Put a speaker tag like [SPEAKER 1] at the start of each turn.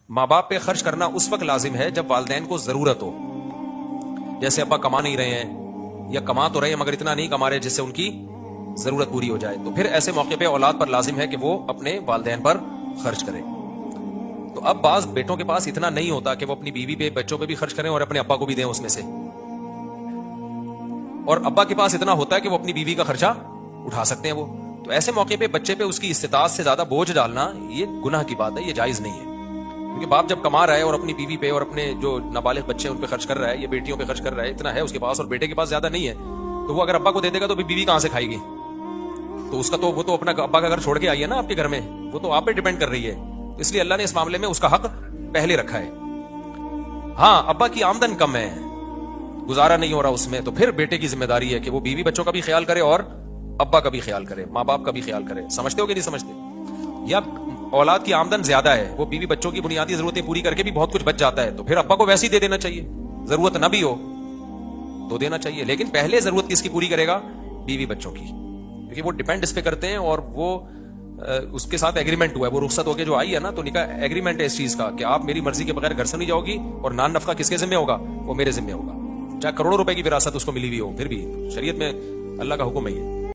[SPEAKER 1] ماں باپ پہ خرچ کرنا اس وقت لازم ہے جب والدین کو ضرورت ہو. جیسے ابا کما نہیں رہے ہیں یا کما تو رہے ہیں مگر اتنا نہیں کما رہے جس سے ان کی ضرورت پوری ہو جائے, تو پھر ایسے موقع پہ اولاد پر لازم ہے کہ وہ اپنے والدین پر خرچ کرے. تو اب بعض بیٹوں کے پاس اتنا نہیں ہوتا کہ وہ اپنی بیوی پہ بچوں پہ بھی خرچ کریں اور اپنے ابا کو بھی دیں اس میں سے, اور ابا کے پاس اتنا ہوتا ہے کہ وہ اپنی بیوی کا خرچہ اٹھا سکتے ہیں وہ. تو ایسے موقع پہ بچے پہ اس کی استطاعت سے زیادہ بوجھ ڈالنا یہ گناہ کی بات ہے, یہ جائز نہیں ہے. کیونکہ باپ جب کما رہا ہے اور اپنی بیوی پہ اور اپنے جو نابالغ بچے ان پہ خرچ کر رہا ہے یا بیٹیوں پہ خرچ کر رہا ہے, اتنا ہے اس کے پاس اور بیٹے کے پاس زیادہ نہیں ہے, تو وہ اگر ابا کو دے دے گا تو بیوی کہاں سے کھائے گی؟ تو اس کا تو وہ تو اپنا ابا کا گھر چھوڑ کے آئی ہے نا آپ کے گھر میں, وہ تو آپ پہ ڈیپینڈ کر رہی ہے. اس لیے اللہ نے اس معاملے میں اس کا حق پہلے رکھا ہے. ہاں ابا کی آمدن کم ہے, گزارا نہیں ہو رہا اس میں, تو پھر بیٹے کی ذمہ داری ہے کہ وہ بیوی بچوں کا بھی خیال کرے اور ابا کا بھی خیال کرے, ماں باپ کا بھی خیال کرے. سمجھتے ہو کہ نہیں سمجھتے؟ یا اولاد کی آمدن زیادہ ہے, وہ بیوی بچوں کی بنیادی ضرورتیں پوری کر کے بھی بہت کچھ بچ جاتا ہے, تو پھر ابا کو ویسے ہی دے دینا چاہیے, ضرورت نہ بھی ہو تو دینا چاہیے. لیکن پہلے ضرورت کس کی پوری کرے گا؟ بیوی بچوں کی, کیونکہ وہ ڈیپینڈ اس پہ کرتے ہیں اور وہ اس کے ساتھ ایگریمنٹ ہوا ہے, وہ رخصت ہو کے جو آئی ہے نا, تو نکاح ایگریمنٹ ہے اس چیز کا کہ آپ میری مرضی کے بغیر گھر سے نہیں جاؤ گی, اور نان نفقہ کس کے ذمہ ہوگا؟ وہ میرے ذمہ ہوگا, چاہے کروڑوں روپے کی وراثت اس کو ملی ہوئی ہو, پھر بھی شریعت میں اللہ کا حکم ہے یہ.